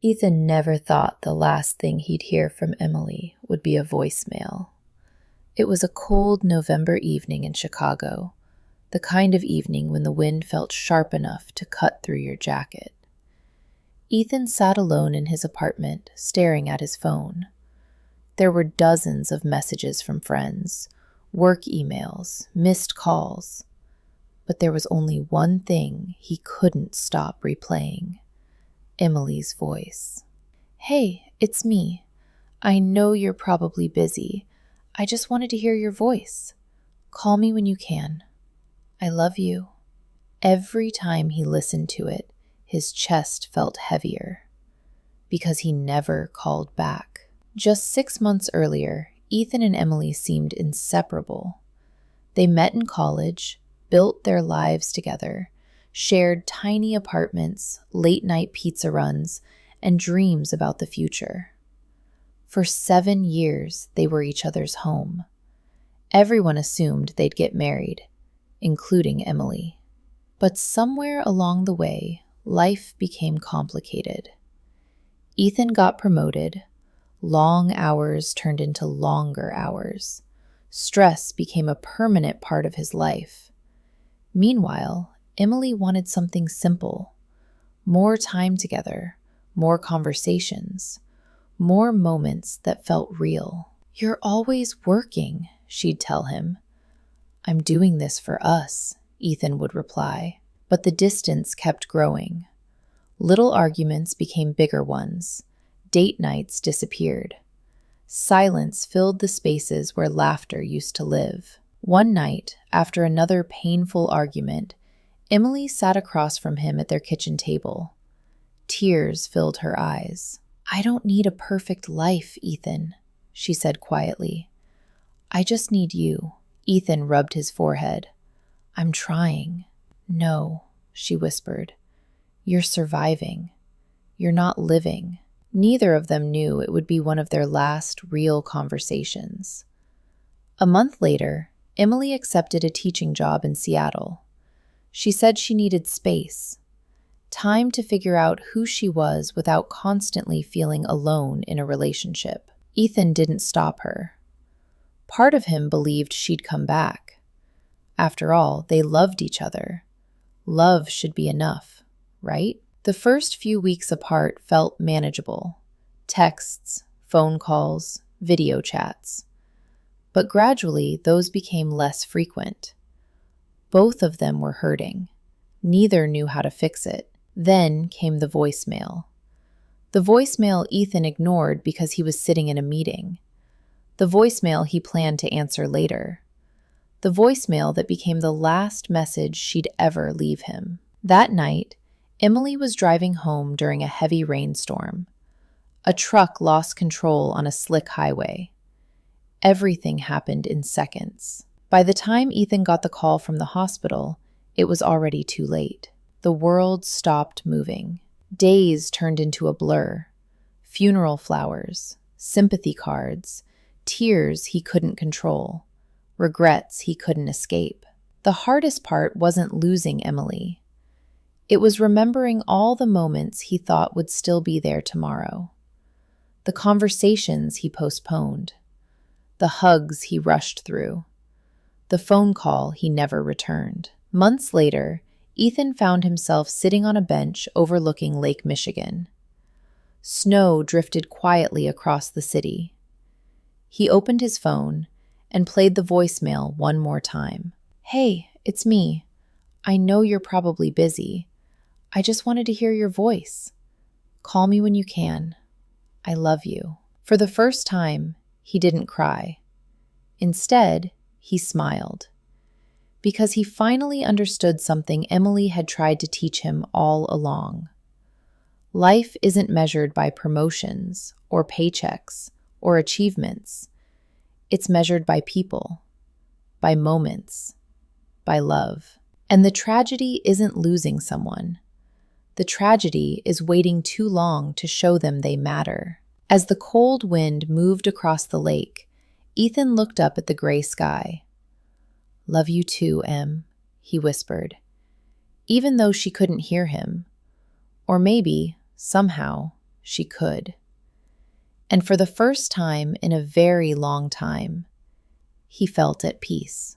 Ethan never thought the last thing he'd hear from Emily would be a voicemail. It was a cold November evening in Chicago, the kind of evening when the wind felt sharp enough to cut through your jacket. Ethan sat alone in his apartment, staring at his phone. There were dozens of messages from friends, work emails, missed calls. But there was only one thing he couldn't stop replaying: Emily's voice. "Hey, it's me. I know you're probably busy. I just wanted to hear your voice. Call me when you can. I love you." Every time he listened to it, his chest felt heavier, because he never called back. Just 6 months earlier, Ethan and Emily seemed inseparable. They met in college, built their lives together, shared tiny apartments, late-night pizza runs, and dreams about the future. For 7 years, they were each other's home. Everyone assumed they'd get married, including Emily. But somewhere along the way, life became complicated. Ethan got promoted. Long hours turned into longer hours. Stress became a permanent part of his life. Meanwhile, Emily wanted something simple: more time together, more conversations, more moments that felt real. "You're always working," she'd tell him. "I'm doing this for us," Ethan would reply. But the distance kept growing. Little arguments became bigger ones. Date nights disappeared. Silence filled the spaces where laughter used to live. One night, after another painful argument, Emily sat across from him at their kitchen table. Tears filled her eyes. "I don't need a perfect life, Ethan," she said quietly. "I just need you." Ethan rubbed his forehead. "I'm trying." "No," she whispered. "You're surviving. You're not living." Neither of them knew it would be one of their last real conversations. A month later, Emily accepted a teaching job in Seattle. She said she needed space, time to figure out who she was without constantly feeling alone in a relationship. Ethan didn't stop her. Part of him believed she'd come back. After all, they loved each other. Love should be enough, right? The first few weeks apart felt manageable. Texts, phone calls, video chats. But gradually, those became less frequent. Both of them were hurting. Neither knew how to fix it. Then came the voicemail. The voicemail Ethan ignored because he was sitting in a meeting. The voicemail he planned to answer later. The voicemail that became the last message she'd ever leave him. That night, Emily was driving home during a heavy rainstorm. A truck lost control on a slick highway. Everything happened in seconds. By the time Ethan got the call from the hospital, it was already too late. The world stopped moving. Days turned into a blur. Funeral flowers, sympathy cards, tears he couldn't control, regrets he couldn't escape. The hardest part wasn't losing Emily. It was remembering all the moments he thought would still be there tomorrow. The conversations he postponed. The hugs he rushed through. The phone call he never returned. Months later, Ethan found himself sitting on a bench overlooking Lake Michigan. Snow drifted quietly across the city. He opened his phone and played the voicemail one more time. "Hey, it's me. I know you're probably busy. I just wanted to hear your voice. Call me when you can. I love you." For the first time, he didn't cry. Instead, he smiled. Because he finally understood something Emily had tried to teach him all along. Life isn't measured by promotions or paychecks or achievements. It's measured by people, by moments, by love. And the tragedy isn't losing someone. The tragedy is waiting too long to show them they matter. As the cold wind moved across the lake, Ethan looked up at the gray sky. "Love you too, Em," he whispered, even though she couldn't hear him. Or maybe, somehow, she could. And for the first time in a very long time, he felt at peace.